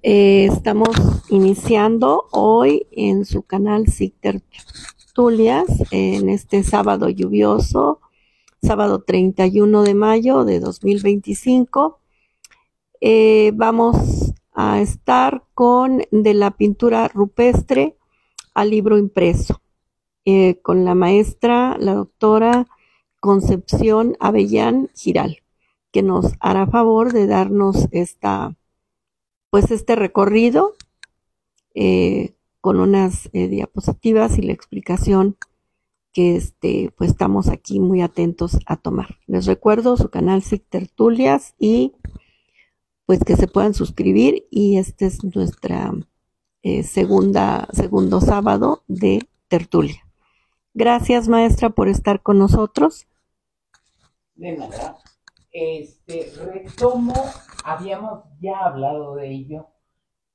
Estamos iniciando hoy en su canal SIC Tertulias, en este sábado lluvioso, sábado 31 de mayo de 2025. Vamos a estar con de la pintura rupestre al libro impreso, con la maestra, la doctora Concepción Avellán Giral, que nos hará favor de darnos este recorrido con unas diapositivas y la explicación que pues estamos aquí muy atentos a tomar. Les recuerdo su canal SIC Tertulias y pues que se puedan suscribir, y este es nuestra segundo sábado de tertulia. Gracias, maestra, por estar con nosotros. De nada. Retomo, habíamos ya hablado de ello,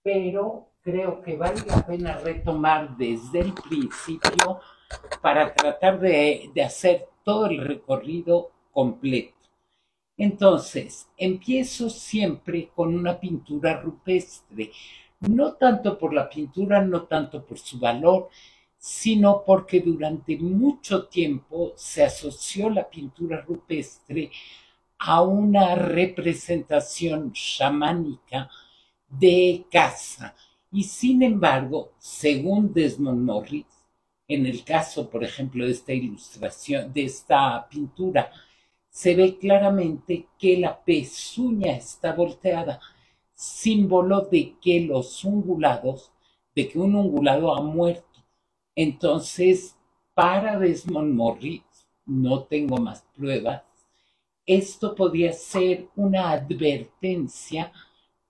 pero creo que vale la pena retomar desde el principio para tratar de hacer todo el recorrido completo. Entonces, empiezo siempre con una pintura rupestre, no tanto por la pintura, no tanto por su valor, sino porque durante mucho tiempo se asoció la pintura rupestre a una representación chamánica de caza. Y sin embargo, según Desmond Morris, en el caso, por ejemplo, de esta ilustración, de esta pintura, se ve claramente que la pezuña está volteada, símbolo de que de que un ungulado ha muerto. Entonces, para Desmond Morris, no tengo más pruebas, esto podía ser una advertencia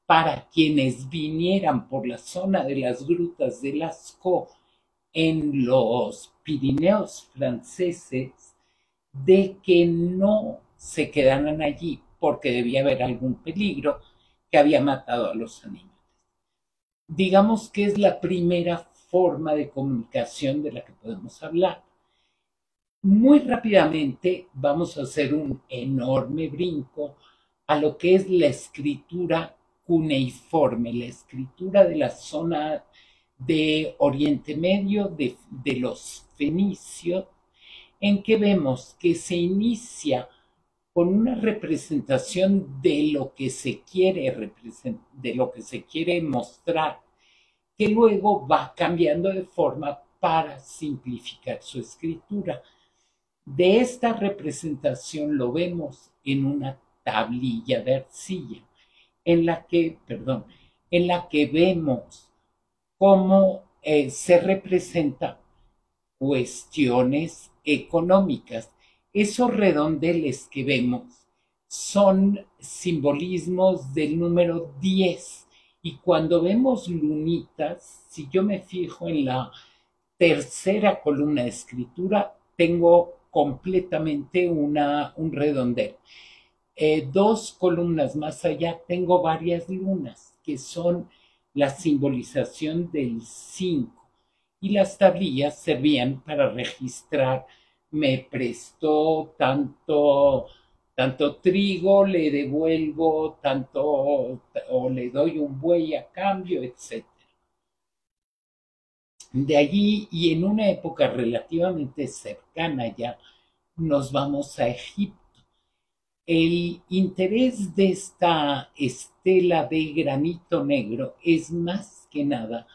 para quienes vinieran por la zona de las grutas de Lascaux en los Pirineos franceses, de que no se quedaran allí porque debía haber algún peligro que había matado a los animales. Digamos que es la primera forma de comunicación de la que podemos hablar. Muy rápidamente vamos a hacer un enorme brinco a lo que es la escritura cuneiforme, la escritura de la zona de Oriente Medio, de los fenicios, en que vemos que se inicia con una representación de lo que se quiere de lo que se quiere mostrar, que luego va cambiando de forma para simplificar su escritura. De esta representación lo vemos en una tablilla de arcilla, en la que vemos cómo se representan cuestiones económicas. Esos redondeles que vemos son simbolismos del número 10. Y cuando vemos lunitas, si yo me fijo en la tercera columna de escritura, tengo completamente un redondel. Dos columnas más allá tengo varias lunas, que son la simbolización del 5. Y las tablillas servían para registrar: me prestó tanto trigo, le devuelvo tanto, o le doy un buey a cambio, etc. De allí, y en una época relativamente cercana ya, nos vamos a Egipto. El interés de esta estela de granito negro es más que nada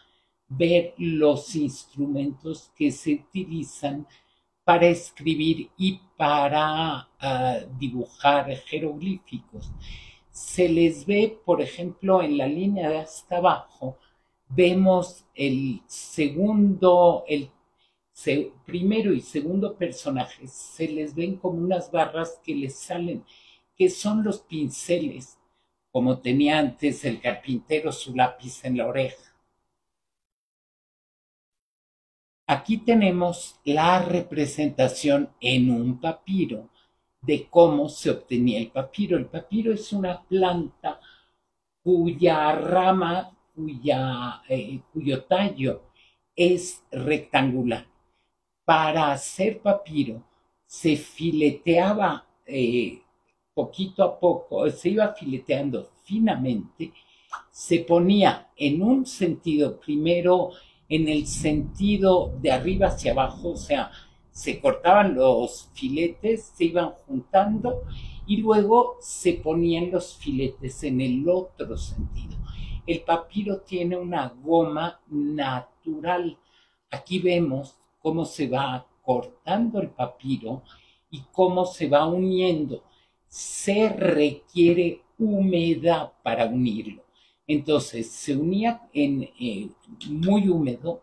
ver los instrumentos que se utilizan para escribir y para dibujar jeroglíficos. Se les ve, por ejemplo, en la línea de hasta abajo, vemos primero y segundo personajes, se les ven como unas barras que les salen, que son los pinceles, como tenía antes el carpintero su lápiz en la oreja. Aquí tenemos la representación en un papiro de cómo se obtenía el papiro. El papiro es una planta cuya rama, cuyo tallo es rectangular. Para hacer papiro se fileteaba poquito a poco, se iba fileteando finamente, se ponía en un sentido, primero en el sentido de arriba hacia abajo, o sea, se cortaban los filetes, se iban juntando y luego se ponían los filetes en el otro sentido. El papiro tiene una goma natural. Aquí vemos cómo se va cortando el papiro y cómo se va uniendo. Se requiere humedad para unirlo. Entonces se unía muy húmedo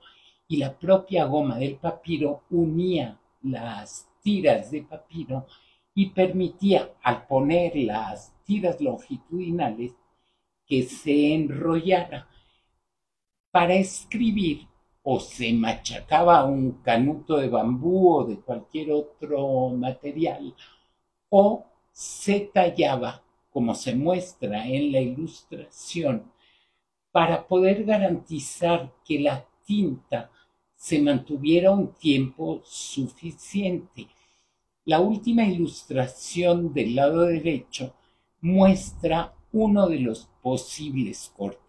y la propia goma del papiro unía las tiras de papiro y permitía, al poner las tiras longitudinales, que se enrollara. Para escribir, o se machacaba un canuto de bambú o de cualquier otro material, o se tallaba, como se muestra en la ilustración, para poder garantizar que la tinta se mantuviera un tiempo suficiente. La última ilustración del lado derecho muestra uno de los posibles cortes.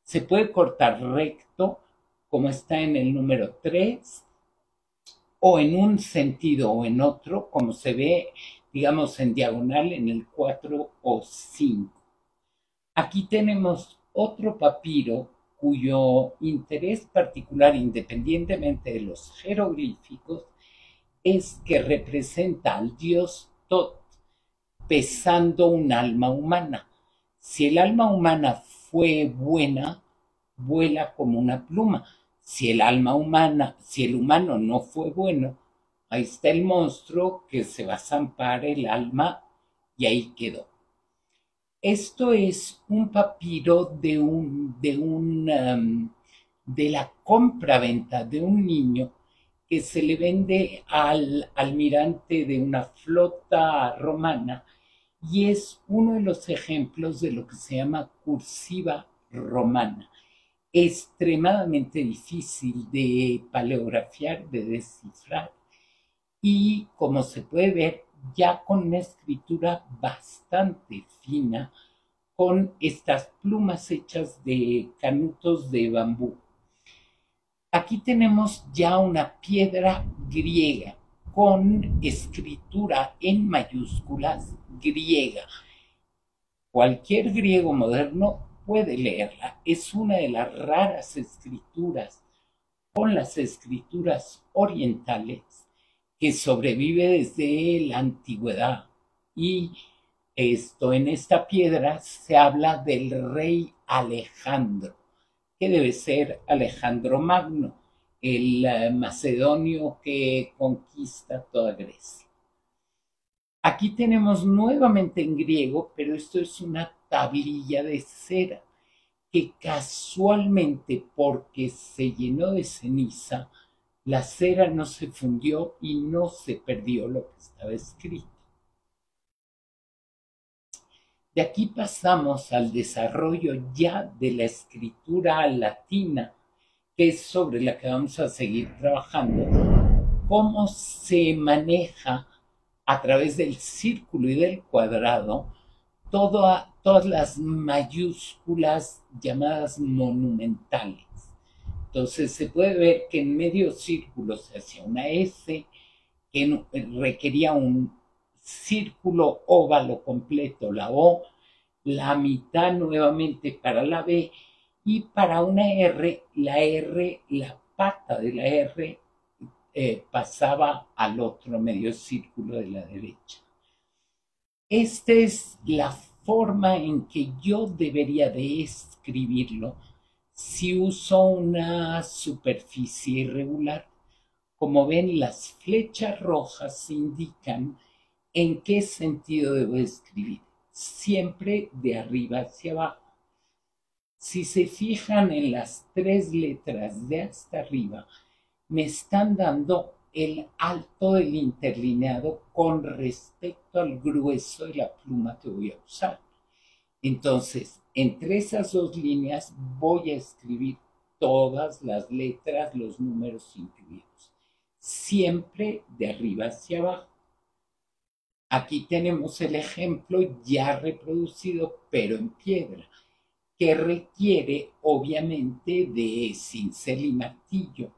Se puede cortar recto, como está en el número 3, o en un sentido o en otro, como se ve, digamos, en diagonal en el 4 o 5. Aquí tenemos otro papiro cuyo interés particular, independientemente de los jeroglíficos, es que representa al dios Tot pesando un alma humana. Si el alma humana fue buena, vuela como una pluma. Si el humano no fue bueno, ahí está el monstruo que se va a zampar el alma y ahí quedó. Esto es un papiro de la compra-venta de un niño que se le vende al almirante de una flota romana y es uno de los ejemplos de lo que se llama cursiva romana. Extremadamente difícil de paleografiar, de descifrar y, como se puede ver, ya con una escritura bastante fina, con estas plumas hechas de canutos de bambú. Aquí tenemos ya una piedra griega con escritura en mayúsculas griega. Cualquier griego moderno puede leerla. Es una de las raras escrituras con las escrituras orientales que sobrevive desde la antigüedad. Y en esta piedra se habla del rey Alejandro, que debe ser Alejandro Magno, el macedonio que conquista toda Grecia. Aquí tenemos nuevamente en griego, pero esto es una tablilla de cera que casualmente, porque se llenó de ceniza, la cera no se fundió y no se perdió lo que estaba escrito. De aquí pasamos al desarrollo ya de la escritura latina, que es sobre la que vamos a seguir trabajando, cómo se maneja a través del círculo y del cuadrado todas las mayúsculas llamadas monumentales. Entonces se puede ver que en medio círculo se hacía una S, que requería un círculo óvalo completo, la O, la mitad nuevamente para la B, y para una R, la pata de la R pasaba al otro medio círculo de la derecha. Esta es la forma en que yo debería de escribirlo si uso una superficie irregular. Como ven, las flechas rojas indican en qué sentido debo escribir, siempre de arriba hacia abajo. Si se fijan en las 3 letras de hasta arriba, me están dando el alto del interlineado con respecto al grueso de la pluma que voy a usar. Entonces, entre esas 2 líneas voy a escribir todas las letras, los números incluidos, siempre de arriba hacia abajo. Aquí tenemos el ejemplo ya reproducido, pero en piedra. que requiere obviamente de cincel y martillo.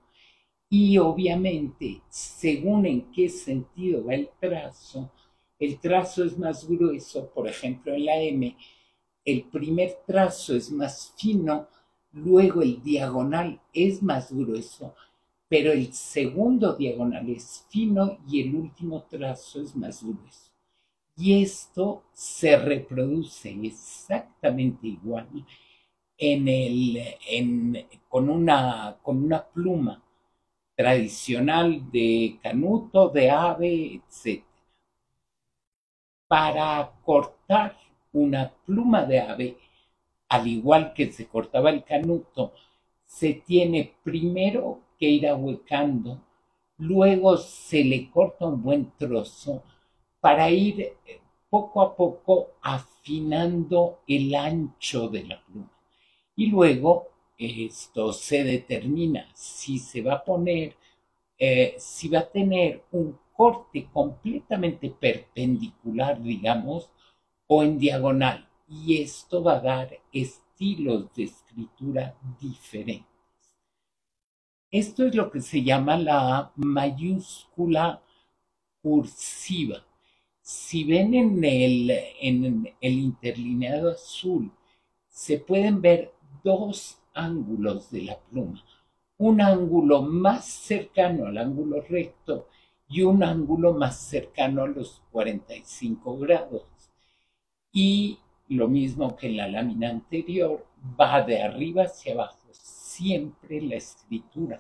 Y obviamente, según en qué sentido va el trazo es más grueso, por ejemplo en la M, el primer trazo es más fino, luego el diagonal es más grueso, pero el segundo diagonal es fino y el último trazo es más grueso. Y esto se reproduce exactamente igual con una pluma tradicional de canuto, de ave, etc. Para cortar una pluma de ave, al igual que se cortaba el canuto, se tiene primero que ir ahuecando, luego se le corta un buen trozo para ir poco a poco afinando el ancho de la pluma. Y luego esto se determina si se va a poner, si va a tener un corte completamente perpendicular, digamos, o en diagonal. Y esto va a dar estilos de escritura diferentes. Esto es lo que se llama la mayúscula cursiva. Si ven en el interlineado azul, se pueden ver dos ángulos de la pluma. Un ángulo más cercano al ángulo recto y un ángulo más cercano a los 45 grados. Y lo mismo que en la lámina anterior, va de arriba hacia abajo, siempre la escritura.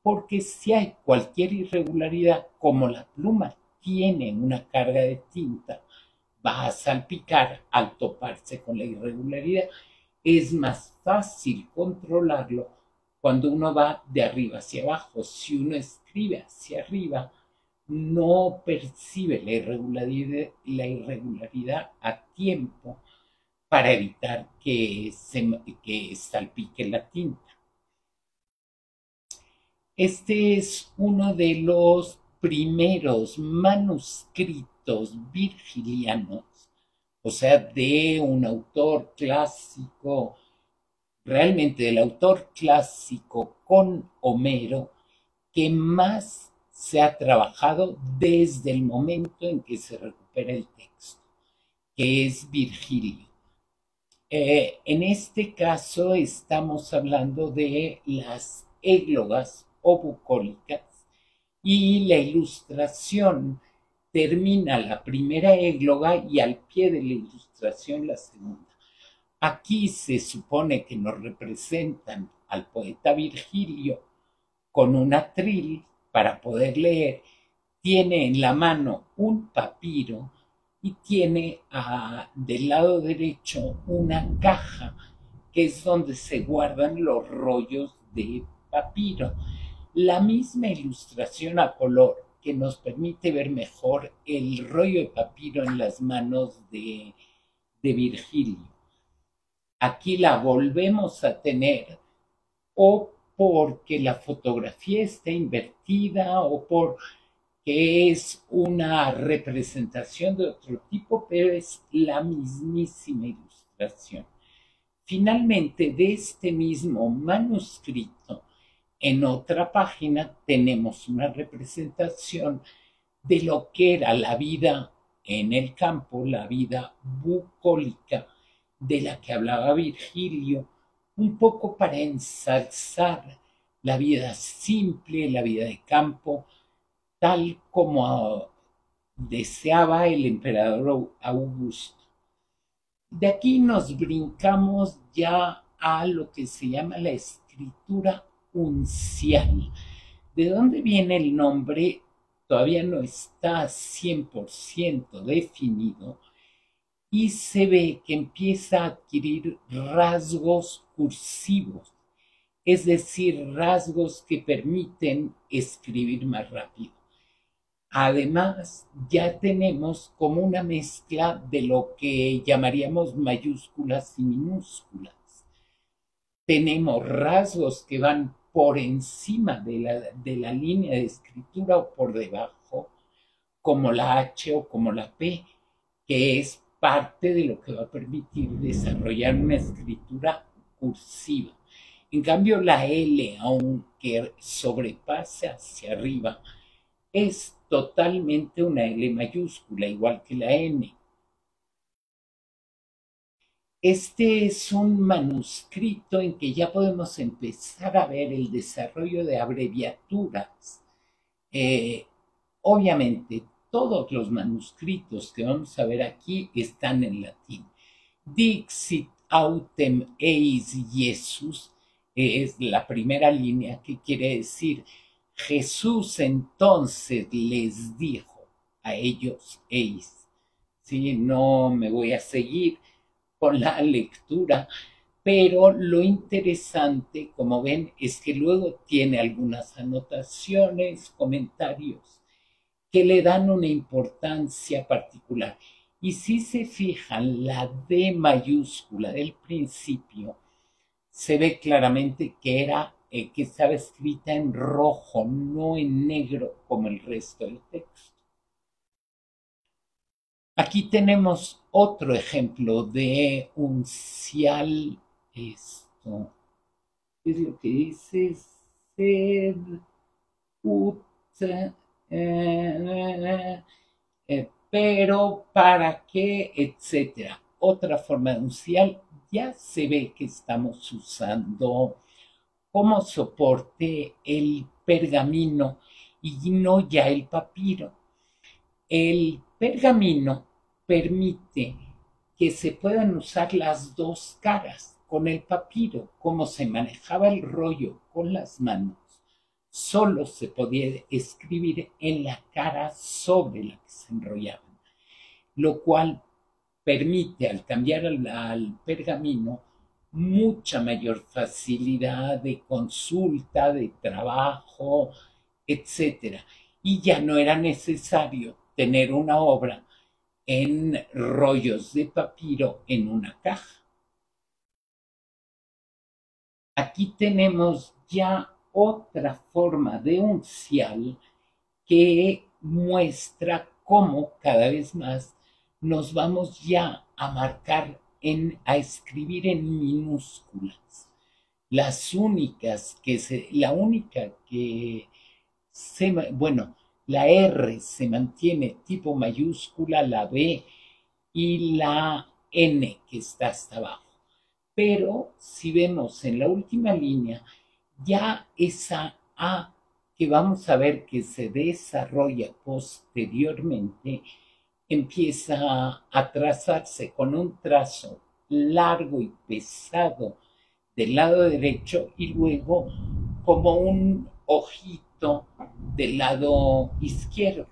Porque si hay cualquier irregularidad, como la pluma tiene una carga de tinta, va a salpicar al toparse con la irregularidad. Es más fácil controlarlo cuando uno va de arriba hacia abajo. Si uno escribe hacia arriba, no percibe la irregularidad a tiempo para evitar que salpique la tinta. Este es uno de los primeros manuscritos virgilianos, o sea, de un autor clásico, realmente del autor clásico con Homero, que más se ha trabajado desde el momento en que se recupera el texto, que es Virgilio. En este caso estamos hablando de las églogas o bucólicas y la ilustración termina la primera égloga y al pie de la ilustración la segunda. Aquí se supone que nos representan al poeta Virgilio con un atril para poder leer, tiene en la mano un papiro y tiene del lado derecho una caja que es donde se guardan los rollos de papiro. La misma ilustración a color que nos permite ver mejor el rollo de papiro en las manos de Virgilio. Aquí la volvemos a tener o porque la fotografía está invertida o porque es una representación de otro tipo, pero es la mismísima ilustración. Finalmente, de este mismo manuscrito, en otra página tenemos una representación de lo que era la vida en el campo, la vida bucólica de la que hablaba Virgilio, un poco para ensalzar la vida simple, la vida de campo, tal como deseaba el emperador Augusto. De aquí nos brincamos ya a lo que se llama la escritura uncial. ¿De dónde viene el nombre? Todavía no está 100% definido y se ve que empieza a adquirir rasgos cursivos, es decir, rasgos que permiten escribir más rápido. Además, ya tenemos como una mezcla de lo que llamaríamos mayúsculas y minúsculas. Tenemos rasgos que van por encima de la línea de escritura o por debajo, como la H o como la P, que es parte de lo que va a permitir desarrollar una escritura cursiva. En cambio, la L, aunque sobrepase hacia arriba, es totalmente una L mayúscula, igual que la N. Este es un manuscrito en que ya podemos empezar a ver el desarrollo de abreviaturas. Obviamente, todos los manuscritos que vamos a ver aquí están en latín. Dixit autem eis Iesus es la primera línea, que quiere decir Jesús entonces les dijo a ellos eis. Sí, no me voy a seguir con la lectura, pero lo interesante, como ven, es que luego tiene algunas anotaciones, comentarios que le dan una importancia particular. Y si se fijan, la D mayúscula del principio se ve claramente que que estaba escrita en rojo, no en negro como el resto del texto. Aquí tenemos otro ejemplo de uncial. Esto es lo que dice sed ut, pero para qué, etcétera. Otra forma de uncial, ya se ve que estamos usando como soporte el pergamino y no ya el papiro. El pergamino permite que se puedan usar las dos caras. Con el papiro, como se manejaba el rollo con las manos, solo se podía escribir en la cara sobre la que se enrollaban, lo cual permite, al cambiar al pergamino, mucha mayor facilidad de consulta, de trabajo, etcétera. Y ya no era necesario tener una obra en rollos de papiro en una caja. Aquí tenemos ya otra forma de uncial que muestra cómo cada vez más nos vamos ya a marcar a escribir en minúsculas. La única que bueno, la R se mantiene tipo mayúscula, la B y la N que está hasta abajo. Pero si vemos en la última línea, ya esa A que vamos a ver que se desarrolla posteriormente, empieza a trazarse con un trazo largo y pesado del lado derecho y luego como un ojito del lado izquierdo.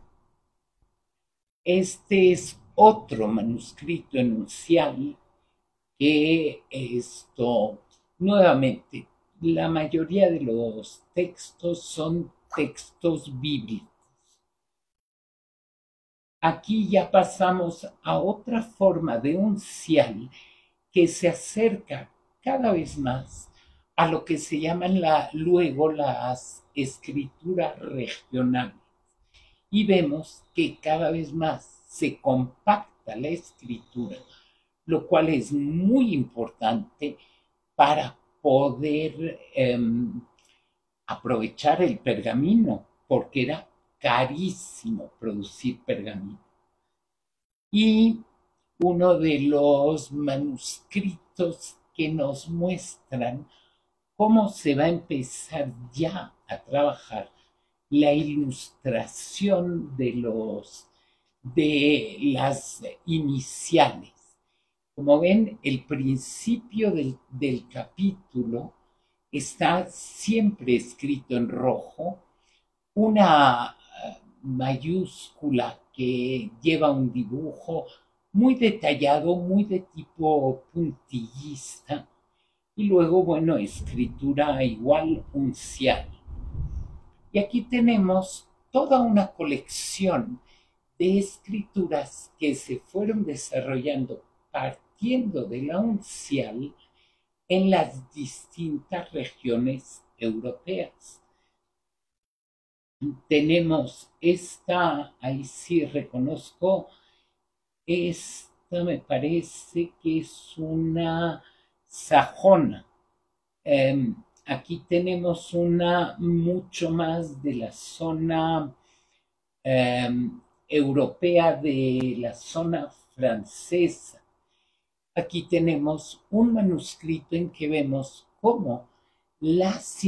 Este es otro manuscrito enuncial que nuevamente, la mayoría de los textos son textos bíblicos. Aquí ya pasamos a otra forma de uncial que se acerca cada vez más a lo que se llaman luego las escrituras regionales. Y vemos que cada vez más se compacta la escritura, lo cual es muy importante para poder aprovechar el pergamino, porque era carísimo producir pergamino. Y uno de los manuscritos que nos muestran cómo se va a empezar ya a trabajar la ilustración de las iniciales. Como ven, el principio del capítulo está siempre escrito en rojo, una mayúscula que lleva un dibujo muy detallado, muy de tipo puntillista, y luego, bueno, escritura igual uncial. Y aquí tenemos toda una colección de escrituras que se fueron desarrollando partiendo de la uncial en las distintas regiones europeas. Tenemos esta, ahí sí reconozco, es esta me parece que es una sajona. Aquí tenemos una mucho más de la zona europea, de la zona francesa. Aquí tenemos un manuscrito en que vemos cómo las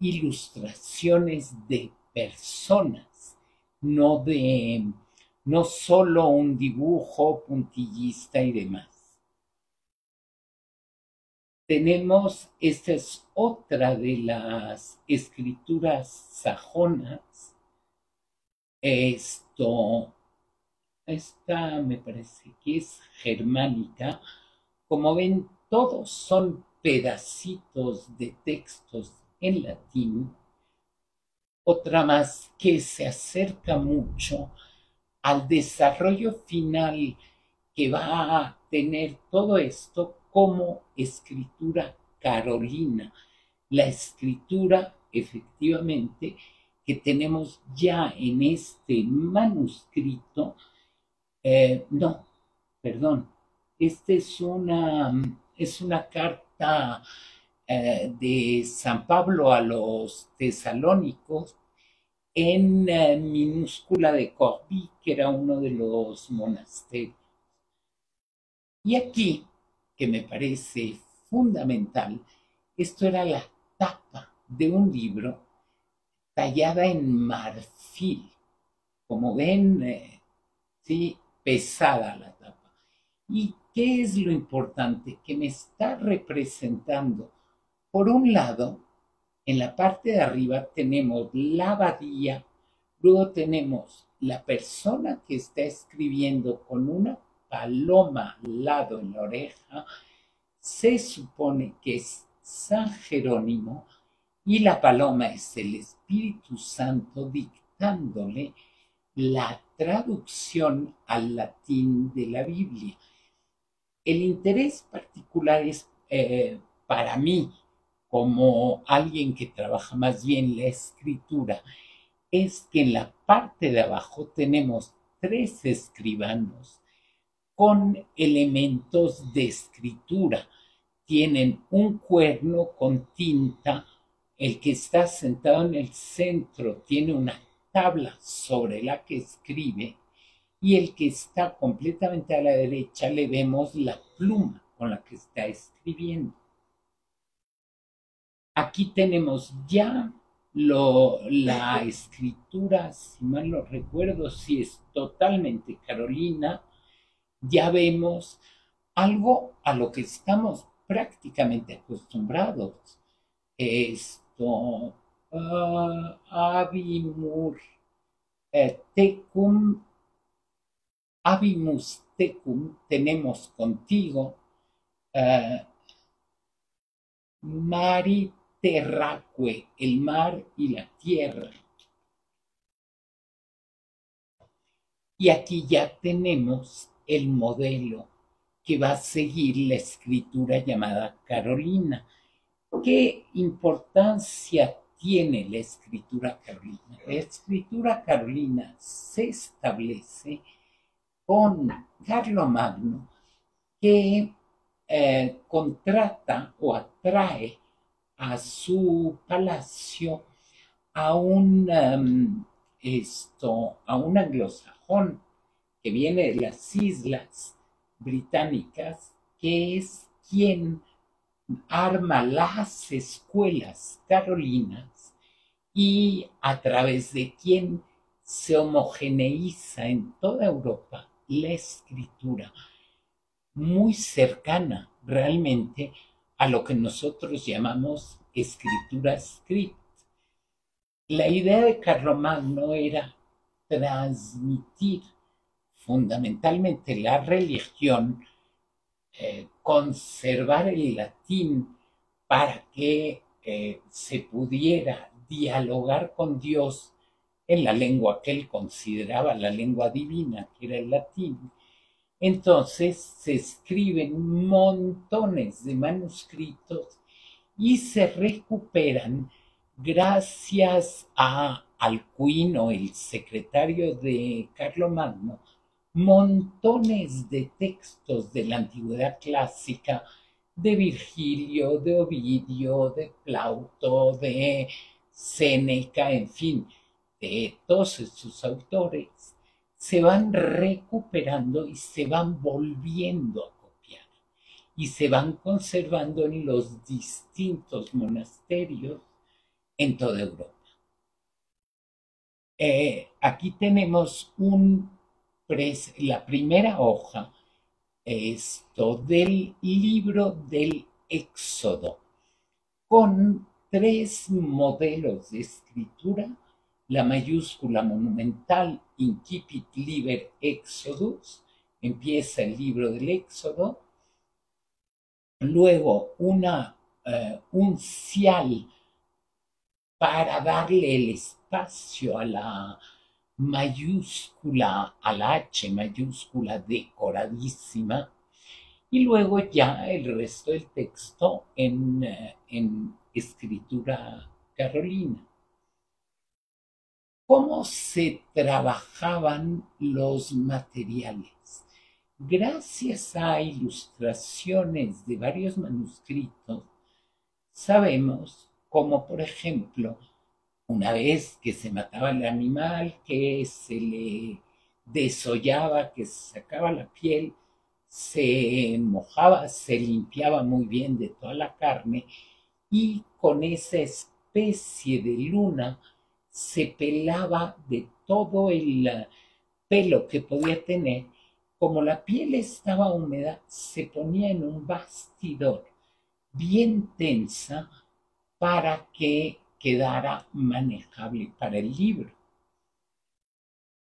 ilustraciones de personas, no solo un dibujo puntillista y demás. Esta es otra de las escrituras sajonas. Esta me parece que es germánica. Como ven, todos son pedacitos de textos en latín. Otra más que se acerca mucho al desarrollo final que va a tener todo esto como escritura carolina. La escritura, efectivamente, que tenemos ya en este manuscrito, no, perdón, esta es una carta de San Pablo a los tesalónicos en minúscula de Corbie, que era uno de los monasterios. Y aquí, que me parece fundamental, esto era la tapa de un libro tallada en marfil. Como ven, sí, pesada la tapa. ¿Y qué es lo importante? Que me está representando, por un lado, en la parte de arriba tenemos la abadía, luego tenemos la persona que está escribiendo con una paloma al lado en la oreja, se supone que es San Jerónimo, y la paloma es el Espíritu Santo dictándole la traducción al latín de la Biblia. El interés particular es para mí, como alguien que trabaja más bien la escritura, es que en la parte de abajo tenemos 3 escribanos con elementos de escritura. Tienen un cuerno con tinta, el que está sentado en el centro tiene una tabla sobre la que escribe, y el que está completamente a la derecha le vemos la pluma con la que está escribiendo. Aquí tenemos ya la escritura, si mal no recuerdo, si es totalmente carolina. Ya vemos algo a lo que estamos prácticamente acostumbrados. Abimur tecum, abimus tecum, tenemos contigo, mari terraque, el mar y la tierra. Y aquí ya tenemos el modelo que va a seguir la escritura llamada carolina. ¿Qué importancia tiene la escritura carolina? La escritura carolina se establece con Carlomagno, que contrata o atrae a su palacio a un anglosajón que viene de las islas británicas, que es quien arma las escuelas carolinas y a través de quien se homogeneiza en toda Europa la escritura, muy cercana realmente a lo que nosotros llamamos escritura script. La idea de Carlomagno era transmitir fundamentalmente la religión, conservar el latín para que se pudiera dialogar con Dios en la lengua que él consideraba la lengua divina, que era el latín. Entonces se escriben montones de manuscritos y se recuperan gracias a Alcuino, el secretario de Carlomagno, montones de textos de la antigüedad clásica, de Virgilio, de Ovidio, de Plauto, de Séneca, en fin, de todos estos autores, se van recuperando y se van volviendo a copiar y se van conservando en los distintos monasterios en toda Europa. Aquí tenemos la primera hoja del libro del Éxodo, con 3 modelos de escritura: la mayúscula monumental Incipit Liber Exodus, empieza el libro del Éxodo, luego un cial para darle el espacio a la mayúscula, a la H mayúscula decoradísima, y luego ya el resto del texto en escritura carolina. ¿Cómo se trabajaban los materiales? Gracias a ilustraciones de varios manuscritos, sabemos cómo, por ejemplo, una vez que se mataba el animal, que se le desollaba, que se sacaba la piel, se mojaba, se limpiaba muy bien de toda la carne, y con esa especie de luna se pelaba de todo el pelo que podía tener. Como la piel estaba húmeda, se ponía en un bastidor bien tensa para que quedara manejable para el libro.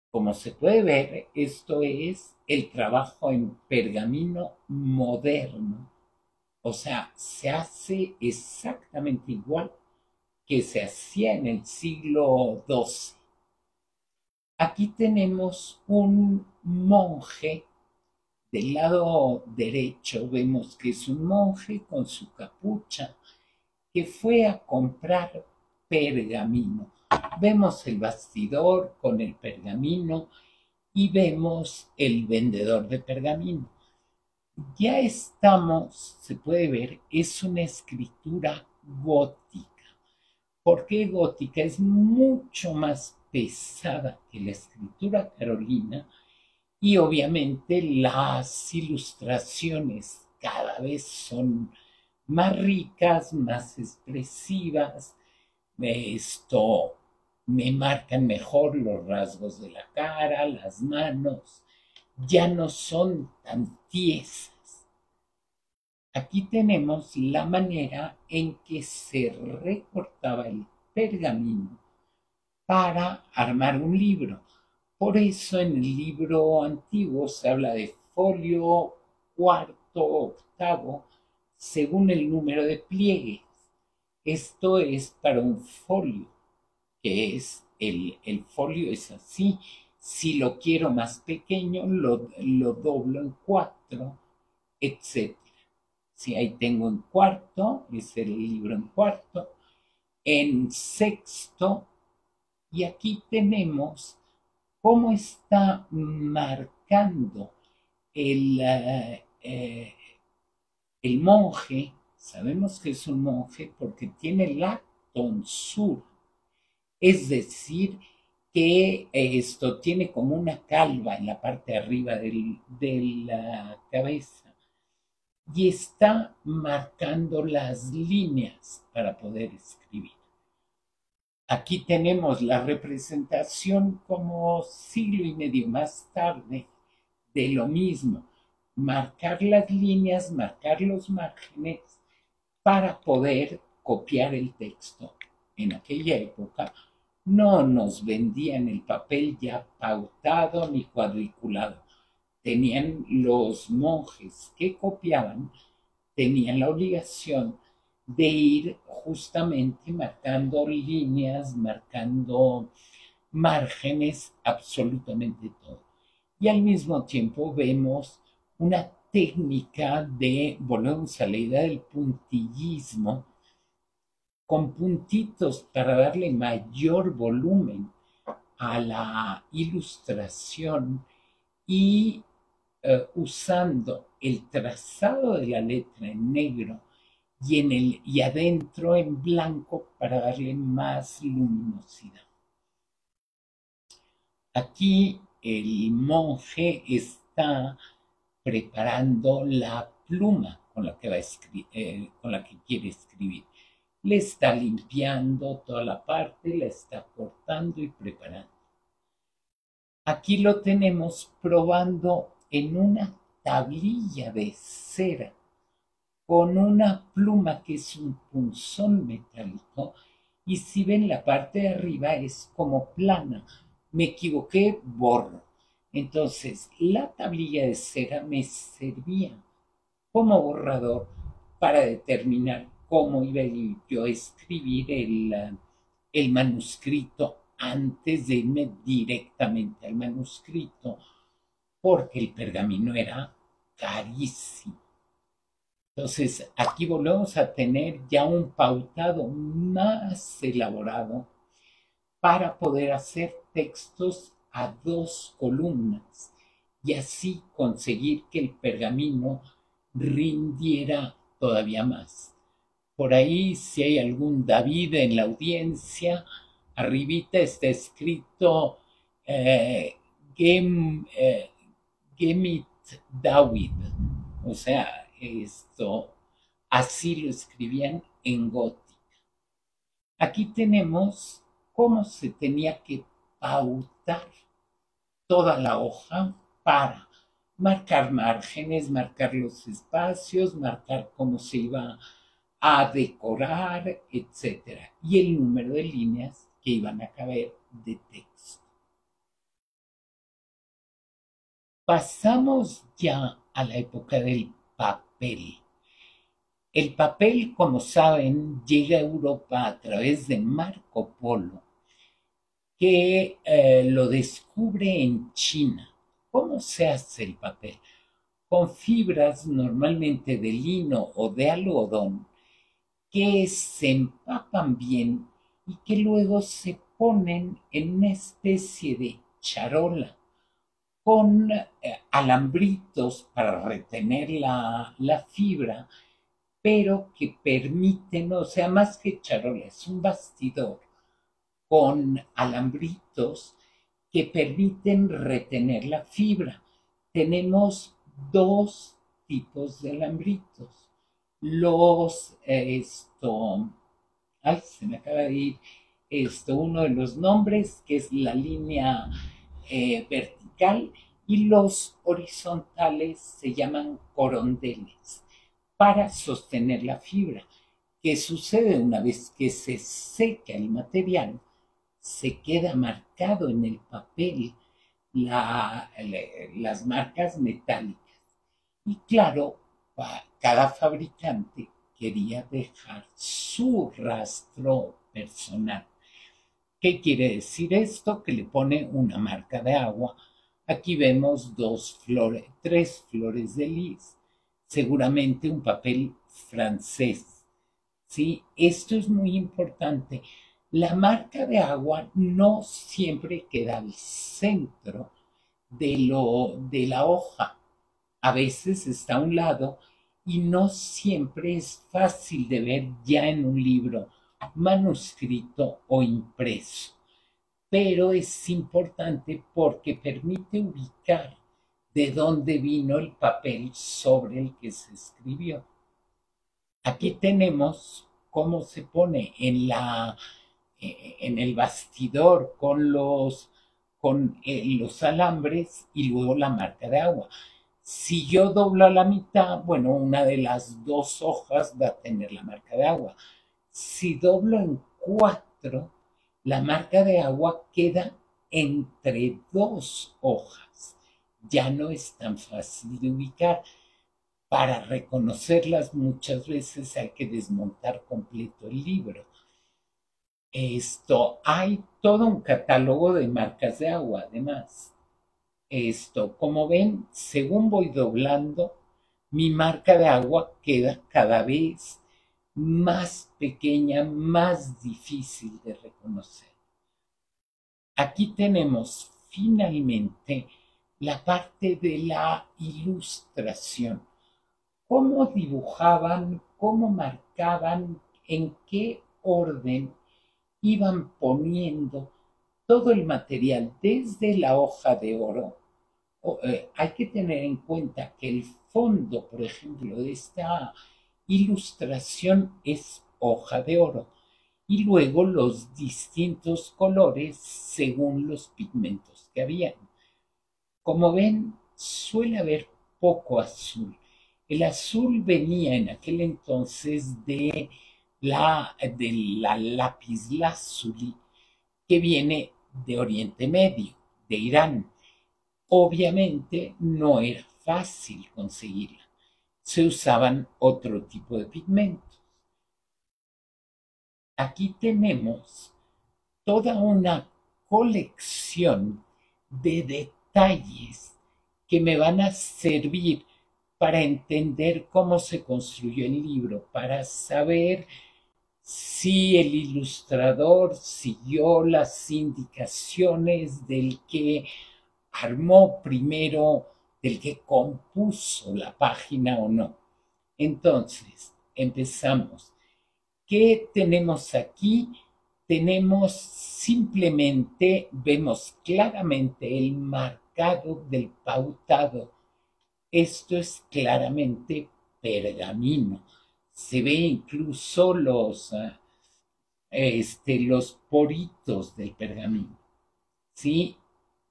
Como se puede ver, esto es el trabajo en pergamino moderno. O sea, se hace exactamente igual que se hacía en el siglo XII. Aquí tenemos un monje. Del lado derecho vemos que es un monje con su capucha que fue a comprar pergamino. Vemos el bastidor con el pergamino y vemos el vendedor de pergamino. Ya estamos, se puede ver, es una escritura gótica. ¿Por qué gótica? Es mucho más pesada que la escritura carolina, y obviamente las ilustraciones cada vez son más ricas, más expresivas. Esto me marcan mejor los rasgos de la cara, las manos, ya no son tan tiesas. Aquí tenemos la manera en que se recortaba el pergamino para armar un libro. Por eso en el libro antiguo se habla de folio cuarto, octavo, según el número de pliegues. Esto es para un folio, que es el folio es así. Si lo quiero más pequeño, lo doblo en 4, etc. Si ahí tengo en cuarto, es el libro en cuarto, en sexto, y aquí tenemos cómo está marcando el monje. Sabemos que es un monje porque tiene la tonsura, es decir, que esto tiene como una calva en la parte de arriba de la cabeza, y está marcando las líneas para poder escribir. Aquí tenemos la representación como siglo y medio más tarde de lo mismo: marcar las líneas, marcar los márgenes para poder copiar el texto. En aquella época no nos vendían el papel ya pautado ni cuadriculado. Tenían los monjes que copiaban, tenían la obligación de ir justamente marcando líneas, marcando márgenes, absolutamente todo. Y al mismo tiempo vemos una técnica de, volvemos a la idea del puntillismo, con puntitos para darle mayor volumen a la ilustración y usando el trazado de la letra en negro y adentro en blanco para darle más luminosidad. Aquí el monje está preparando la pluma con la que con la que quiere escribir. Le está limpiando toda la parte, la está cortando y preparando. Aquí lo tenemos probando en una tablilla de cera con una pluma que es un punzón metálico, y si ven la parte de arriba es como plana. Me equivoqué, borro. Entonces la tablilla de cera me servía como borrador para determinar cómo iba yo a escribir el manuscrito antes de irme directamente al manuscrito, porque el pergamino era carísimo. Entonces, aquí volvemos a tener ya un pautado más elaborado para poder hacer textos a 2 columnas y así conseguir que el pergamino rindiera todavía más. Por ahí, si hay algún David en la audiencia, arribita está escrito Gemit David, o sea, esto así lo escribían en gótica. Aquí tenemos cómo se tenía que pautar toda la hoja para marcar márgenes, marcar los espacios, marcar cómo se iba a decorar, etc. Y el número de líneas que iban a caber de texto. Pasamos ya a la época del papel. El papel, como saben, llega a Europa a través de Marco Polo, que lo descubre en China. ¿Cómo se hace el papel? Con fibras normalmente de lino o de algodón que se empapan bien y que luego se ponen en una especie de charola con alambritos para retener la fibra, pero que permiten, o sea, más que charola, es un bastidor con alambritos que permiten retener la fibra. Tenemos 2 tipos de alambritos. Se me acaba de ir uno de los nombres, que es la línea vertical, y los horizontales se llaman corondeles para sostener la fibra. ¿Qué sucede una vez que se seca el material? Se queda marcado en el papel las marcas metálicas. Y claro, cada fabricante quería dejar su rastro personal. ¿Qué quiere decir esto? Que le pone una marca de agua. Aquí vemos 3 flores de lis, seguramente un papel francés. ¿Sí? Esto es muy importante. La marca de agua no siempre queda al centro de la hoja. A veces está a un lado y no siempre es fácil de ver ya en un libro manuscrito o impreso. Pero es importante porque permite ubicar de dónde vino el papel sobre el que se escribió. Aquí tenemos cómo se pone en el bastidor con los alambres y luego la marca de agua. Si yo doblo a la mitad, bueno, una de las 2 hojas va a tener la marca de agua. Si doblo en 4, la marca de agua queda entre 2 hojas. Ya no es tan fácil de ubicar. Para reconocerlas muchas veces hay que desmontar completo el libro. Hay todo un catálogo de marcas de agua, además. Como ven, según voy doblando, mi marca de agua queda cada vez más pequeña, más difícil de reconocer. Aquí tenemos finalmente la parte de la ilustración. Cómo dibujaban, cómo marcaban, en qué orden iban poniendo todo el material desde la hoja de oro. Hay que tener en cuenta que el fondo, por ejemplo, de esta ilustración es hoja de oro y luego los distintos colores según los pigmentos que habían. Como ven, suele haber poco azul. El azul venía en aquel entonces de la lapislázuli, que viene de Oriente Medio, de Irán. Obviamente no era fácil conseguirla. Se usaban otro tipo de pigmentos. Aquí tenemos toda una colección de detalles que me van a servir para entender cómo se construyó el libro, para saber si el ilustrador siguió las indicaciones del que armó primero, del que compuso la página o no. Entonces, empezamos. ¿Qué tenemos aquí? Tenemos simplemente, vemos claramente el marcado del pautado. Esto es claramente pergamino. Se ve incluso los poritos del pergamino. ¿Sí?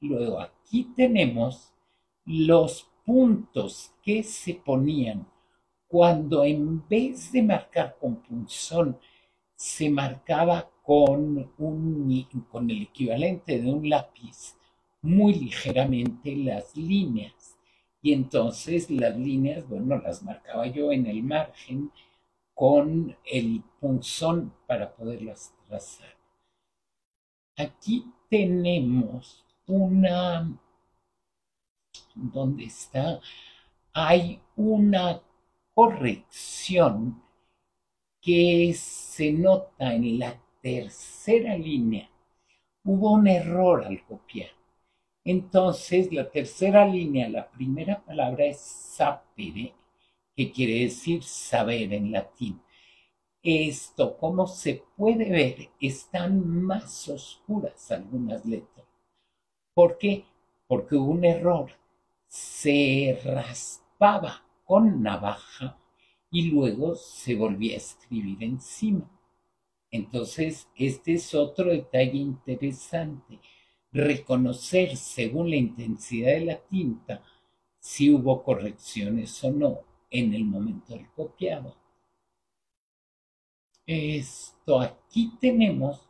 Luego aquí tenemos los puntos que se ponían cuando en vez de marcar con punzón se marcaba con el equivalente de un lápiz muy ligeramente las líneas. Y entonces las líneas, bueno, las marcaba yo en el margen con el punzón para poderlas trazar. Aquí tenemos ¿dónde está? Hay una corrección que se nota en la tercera línea. Hubo un error al copiar. Entonces, la tercera línea, la primera palabra es sapere, que quiere decir saber en latín. Esto, como se puede ver, están más oscuras algunas letras. ¿Por qué? Porque hubo un error. Se raspaba con navaja y luego se volvía a escribir encima. Entonces, este es otro detalle interesante. Reconocer según la intensidad de la tinta si hubo correcciones o no en el momento del copiado. Aquí tenemos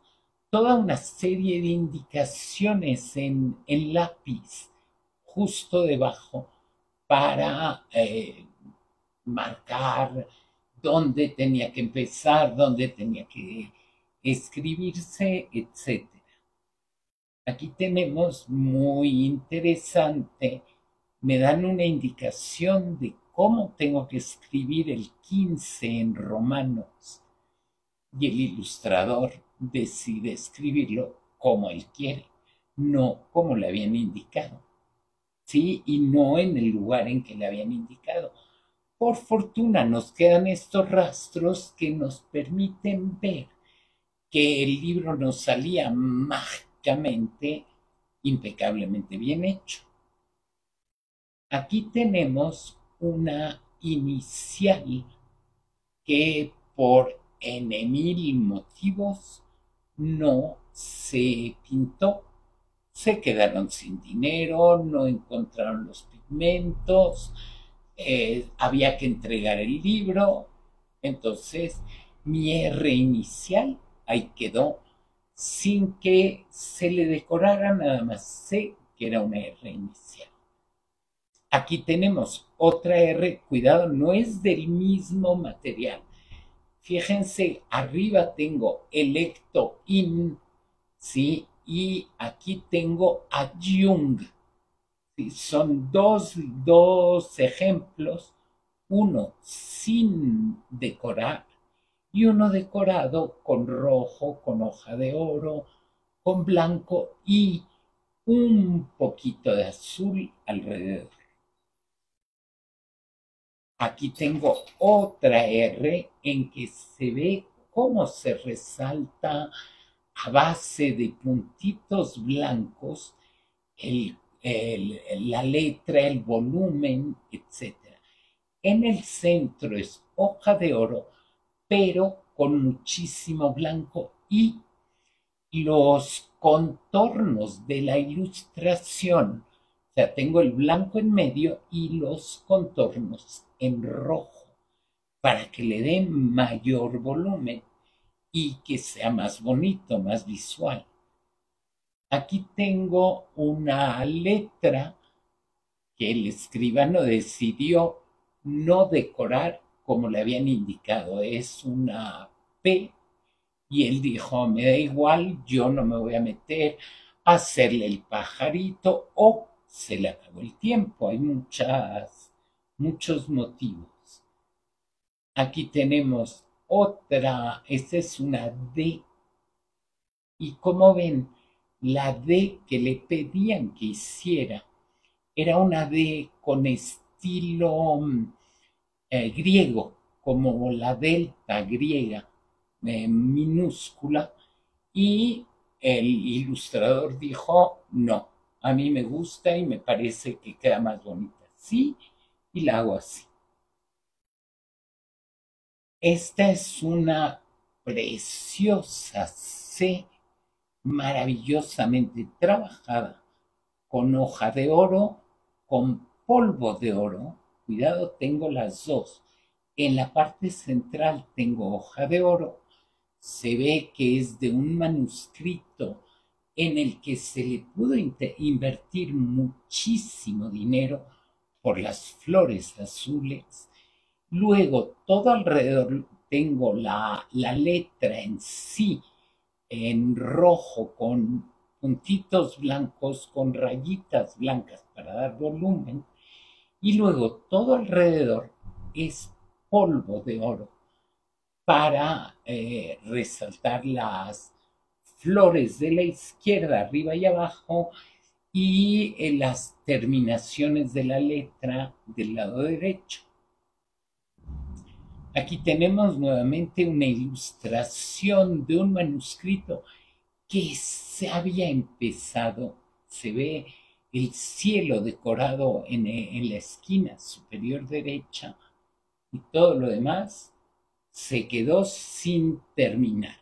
toda una serie de indicaciones en lápiz justo debajo para marcar dónde tenía que empezar, dónde tenía que escribirse, etc. Aquí tenemos muy interesante, me dan una indicación de cómo tengo que escribir el 15 en romanos y el ilustrador decide escribirlo como él quiere, no como le habían indicado, ¿sí? Y no en el lugar en que le habían indicado. Por fortuna nos quedan estos rastros que nos permiten ver que el libro nos salía mágicamente, impecablemente bien hecho. Aquí tenemos una inicial que por N mil motivos no se pintó. Se quedaron sin dinero, no encontraron los pigmentos, había que entregar el libro. Entonces, mi R inicial ahí quedó sin que se le decorara, nada más sé que era una R inicial. Aquí tenemos otra R, cuidado, no es del mismo material. Fíjense, arriba tengo electo in, ¿sí? Y aquí tengo adjunct. ¿Sí? Son dos ejemplos, uno sin decorar y uno decorado con rojo, con hoja de oro, con blanco y un poquito de azul alrededor. Aquí tengo otra R en que se ve cómo se resalta a base de puntitos blancos la letra, el volumen, etc. En el centro es hoja de oro, pero con muchísimo blanco, y los contornos de la ilustración, o sea, tengo el blanco en medio y los contornos en rojo para que le dé mayor volumen y que sea más bonito, más visual. Aquí tengo una letra que el escribano decidió no decorar como le habían indicado. Es una P y él dijo, me da igual, yo no me voy a meter a hacerle el pajarito o se le acabó el tiempo. Hay muchos motivos. Aquí tenemos otra, esta es una D. Y como ven, la D que le pedían que hiciera era una D con estilo griego, como la delta griega, minúscula, y el ilustrador dijo, no, a mí me gusta y me parece que queda más bonita así, y la hago así. Esta es una preciosa C, maravillosamente trabajada, con hoja de oro, con polvo de oro. Cuidado, tengo las dos. En la parte central tengo hoja de oro. Se ve que es de un manuscrito en el que se le pudo invertir muchísimo dinero por las flores azules. Luego, todo alrededor tengo la letra en sí, en rojo, con puntitos blancos, con rayitas blancas para dar volumen. Y luego, todo alrededor es polvo de oro para resaltar las flores de la izquierda, arriba y abajo, y las terminaciones de la letra del lado derecho. Aquí tenemos nuevamente una ilustración de un manuscrito que se había empezado. Se ve el cielo decorado en la esquina superior derecha y todo lo demás se quedó sin terminar.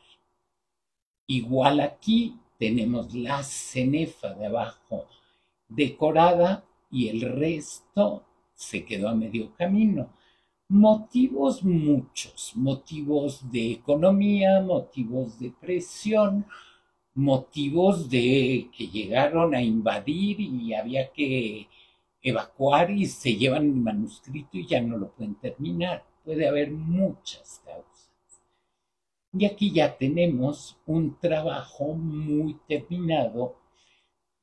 Igual aquí tenemos la cenefa de abajo decorada y el resto se quedó a medio camino. Motivos muchos, motivos de economía, motivos de presión, motivos de que llegaron a invadir y había que evacuar y se llevan el manuscrito y ya no lo pueden terminar. Puede haber muchas causas. Y aquí ya tenemos un trabajo muy terminado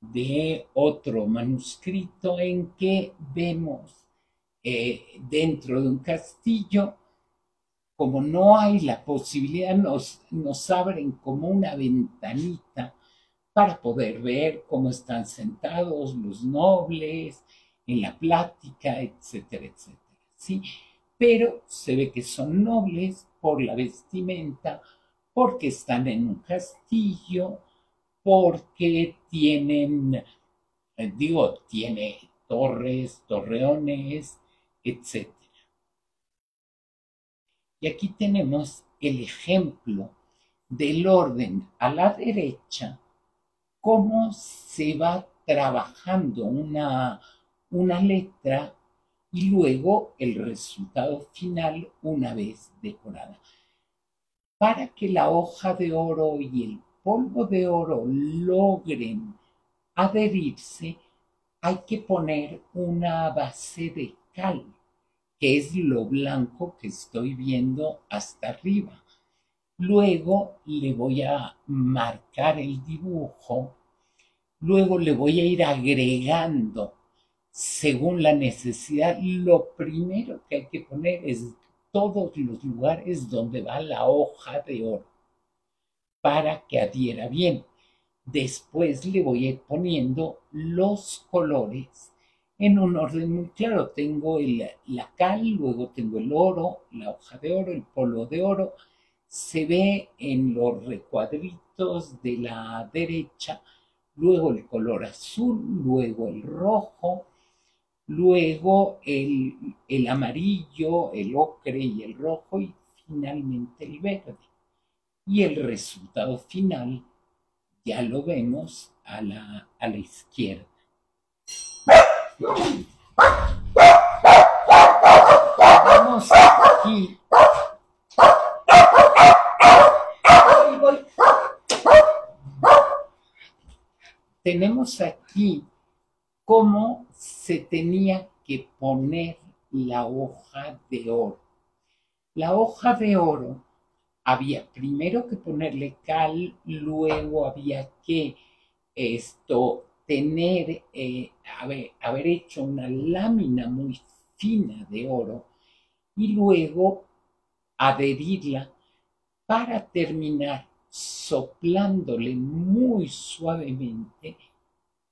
de otro manuscrito en que vemos dentro de un castillo, como no hay la posibilidad, nos abren como una ventanita para poder ver cómo están sentados los nobles en la plática, etcétera, etcétera. ¿Sí? Pero se ve que son nobles por la vestimenta, porque están en un castillo, porque tienen, tiene torres, torreones, etc. Y aquí tenemos el ejemplo del orden a la derecha, cómo se va trabajando una letra y luego el resultado final una vez decorada. Para que la hoja de oro y el polvo de oro logren adherirse, hay que poner una base de cal, que es lo blanco que estoy viendo hasta arriba. Luego le voy a marcar el dibujo, luego le voy a ir agregando según la necesidad. Lo primero que hay que poner es todos los lugares donde va la hoja de oro para que adhiera bien. Después le voy a ir poniendo los colores en un orden muy claro. Tengo la cal, luego tengo el oro, la hoja de oro, el polvo de oro. Se ve en los recuadritos de la derecha, luego el color azul, luego el rojo, luego el amarillo, el ocre y el rojo y finalmente el verde. Y el resultado final ya lo vemos a la izquierda. Vamos aquí. Tenemos aquí cómo se tenía que poner la hoja de oro. La hoja de oro había primero que ponerle cal, luego había que tener, haber hecho una lámina muy fina de oro y luego adherirla para terminar soplándole muy suavemente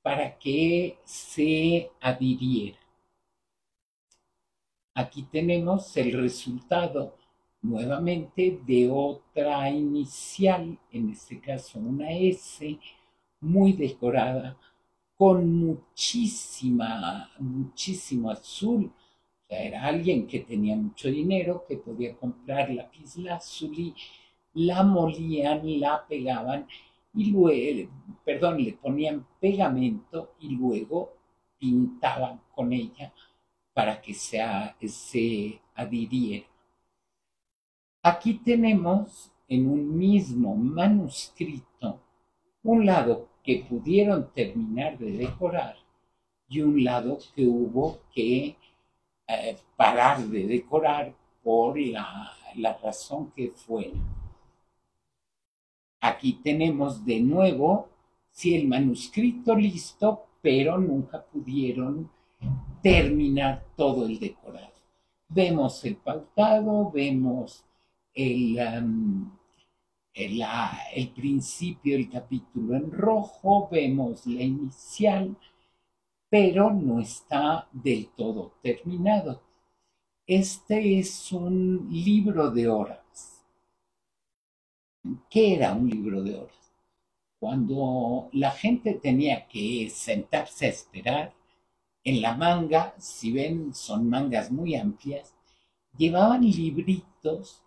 para que se adhiriera. Aquí tenemos el resultado nuevamente de otra inicial, en este caso una S, muy decorada, con muchísimo azul. O sea, era alguien que tenía mucho dinero, que podía comprar lapislázuli, la molían, la pegaban y luego, le ponían pegamento y luego pintaban con ella para que se adhiriera. Aquí tenemos en un mismo manuscrito un lado que pudieron terminar de decorar y un lado que hubo que parar de decorar por la razón que fuera. Aquí tenemos de nuevo, sí, el manuscrito listo, pero nunca pudieron terminar todo el decorado. Vemos el pautado, vemos el principio del capítulo en rojo, vemos la inicial, pero no está del todo terminado. Este es un libro de horas. ¿Qué era un libro de horas? Cuando la gente tenía que sentarse a esperar, en la manga, si ven, son mangas muy amplias, llevaban libritos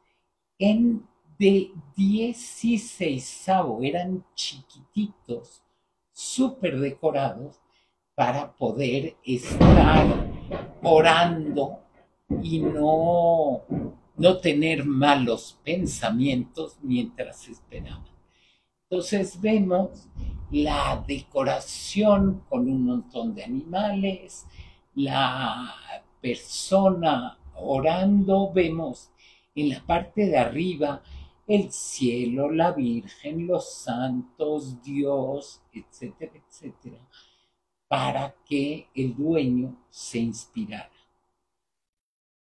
de 16, eran chiquititos, súper decorados, para poder estar orando y no tener malos pensamientos mientras esperaban. Entonces vemos la decoración con un montón de animales, la persona orando, vemos en la parte de arriba el cielo, la Virgen, los santos, Dios, etcétera, etcétera, para que el dueño se inspirara.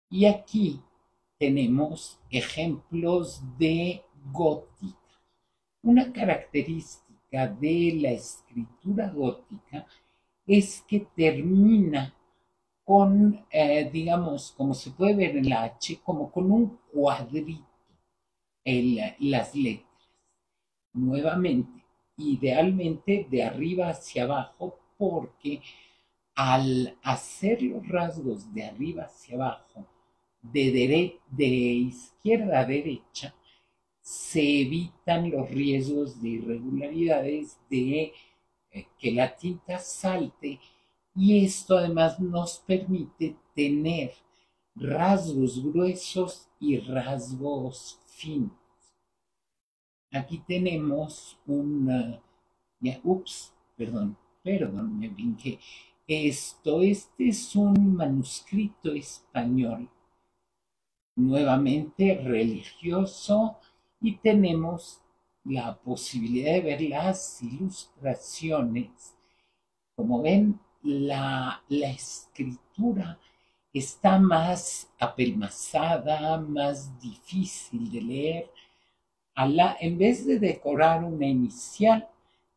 Y aquí tenemos ejemplos de gótica. Una característica de la escritura gótica es que termina con, digamos, como se puede ver en la H, como con un cuadrito las letras. Nuevamente, idealmente de arriba hacia abajo, porque al hacer los rasgos de arriba hacia abajo, de izquierda a derecha, se evitan los riesgos de irregularidades, de que la tinta salte, y esto además nos permite tener rasgos gruesos y rasgos finos. Aquí tenemos perdón, me brinqué. Este es un manuscrito español, nuevamente religioso, y tenemos la posibilidad de ver las ilustraciones. Como ven, la escritura está más apelmazada, más difícil de leer. En vez de decorar una inicial,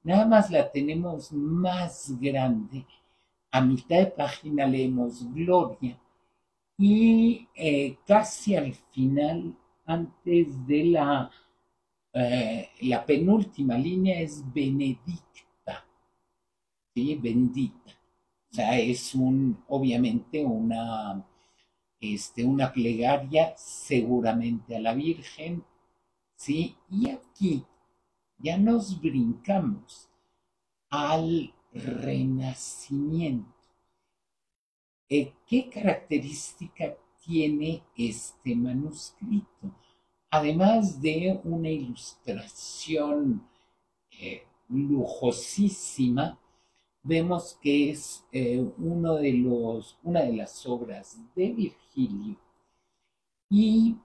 nada más la tenemos más grande. A mitad de página leemos Gloria y casi al final, antes de la penúltima línea, es Benedicta, ¿sí? Bendita. O sea, es obviamente una plegaria seguramente a la Virgen, ¿sí? Y aquí ya nos brincamos al Renacimiento. ¿Qué característica tiene este manuscrito? Además de una ilustración lujosísima, vemos que es una de las obras de Virgilio y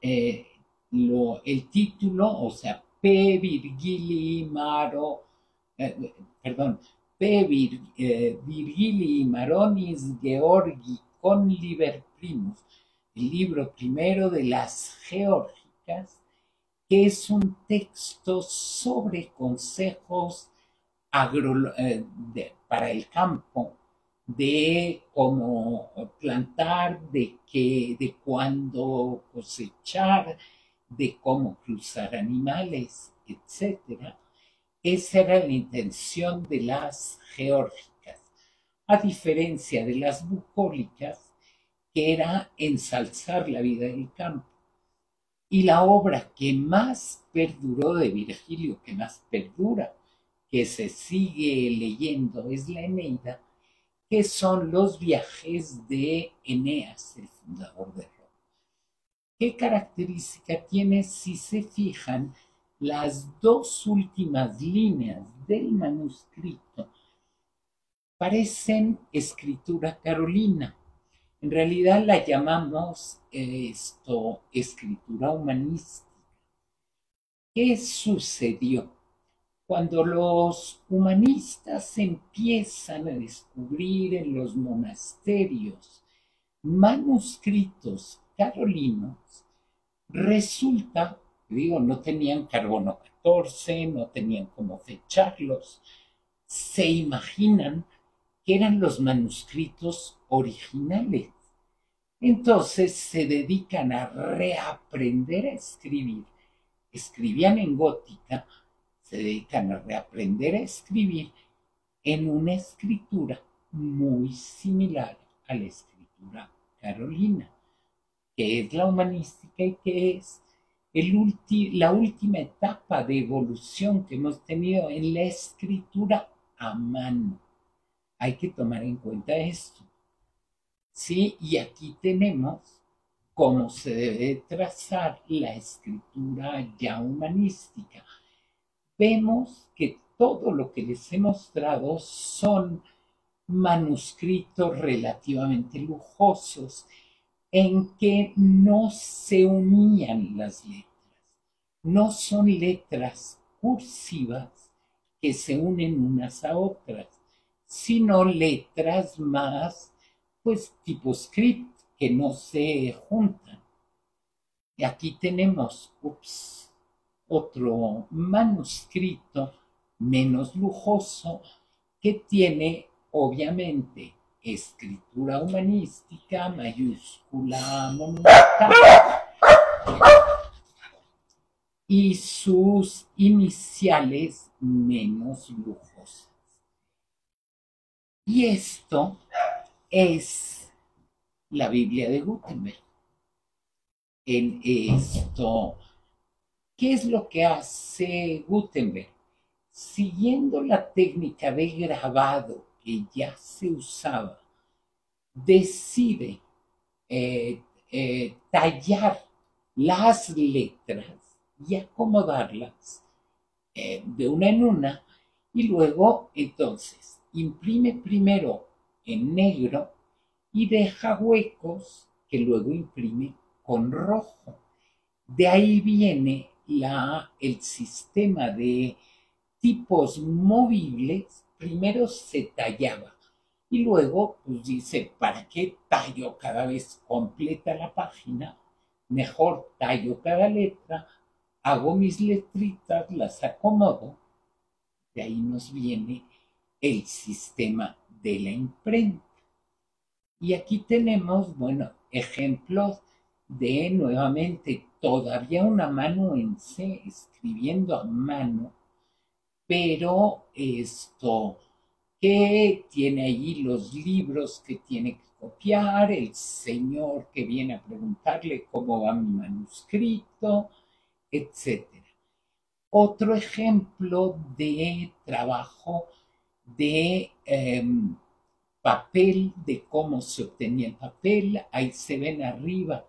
el título, o sea, P. Virgilii Maro, perdón, Virgilii Maronis Georgi Conliber Primus, el libro primero de las Geórgicas, que es un texto sobre consejos para el campo, de cómo plantar, de cuándo cosechar, de cómo cruzar animales, etcétera. Esa era la intención de las geórgicas, a diferencia de las bucólicas, que era ensalzar la vida del campo. Y la obra que más perduró de Virgilio, que más perdura, que se sigue leyendo, es la Eneida, que son los viajes de Eneas, el fundador de Roma. ¿Qué característica tiene? Si se fijan, las dos últimas líneas del manuscrito parecen escritura carolina. En realidad la llamamos escritura humanística. ¿Qué sucedió? Cuando los humanistas empiezan a descubrir en los monasterios manuscritos carolinos, resulta, digo, no tenían carbono 14, no tenían cómo fecharlos, se imaginan que eran los manuscritos originales. Entonces se dedican a reaprender a escribir. Escribían en gótica, se dedican a reaprender a escribir en una escritura muy similar a la escritura carolina, que es la humanística y que es la última etapa de evolución que hemos tenido en la escritura a mano. Hay que tomar en cuenta esto. ¿Sí? Y aquí tenemos cómo se debe trazar la escritura ya humanística. Vemos que todo lo que les he mostrado son manuscritos relativamente lujosos en que no se unían las letras. No son letras cursivas que se unen unas a otras, sino letras más, pues, tipo script, que no se juntan. Y aquí tenemos, otro manuscrito menos lujoso que tiene, obviamente, escritura humanística, mayúscula, monumental, y sus iniciales menos lujosas. Y esto es la Biblia de Gutenberg. En esto, ¿qué es lo que hace Gutenberg? Siguiendo la técnica de grabado que ya se usaba, decide tallar las letras y acomodarlas de una en una, y luego entonces imprime primero en negro y deja huecos que luego imprime con rojo. De ahí viene el sistema de tipos movibles. Primero se tallaba y luego pues dice, ¿para qué tallo cada vez completa la página? Mejor tallo cada letra, hago mis letritas, las acomodo, de ahí nos viene el sistema de la imprenta. Y aquí tenemos, bueno, ejemplos de, nuevamente, todavía una amanuense escribiendo a mano, pero esto que tiene allí los libros que tiene que copiar, el señor que viene a preguntarle cómo va mi manuscrito, etcétera. Otro ejemplo de trabajo de papel, de cómo se obtenía el papel. Ahí se ven arriba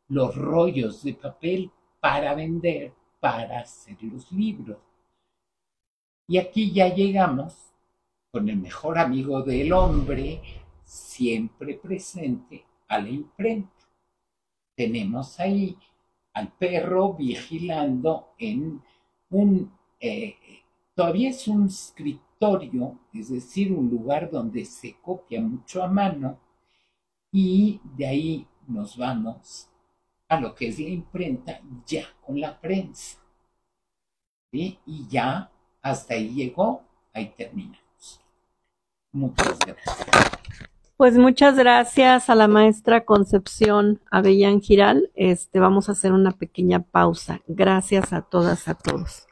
los rollos de papel para vender, para hacer los libros. Y aquí ya llegamos con el mejor amigo del hombre, siempre presente, a la imprenta. Tenemos ahí al perro vigilando en todavía es un escritorio, es decir, un lugar donde se copia mucho a mano, y de ahí nos vamos a lo que es la imprenta ya con la prensa. ¿Sí? Y ya hasta ahí llegó, ahí terminamos. Muchas gracias. Pues muchas gracias a la maestra Concepción Avellán Giral. Vamos a hacer una pequeña pausa. Gracias a todas, a todos.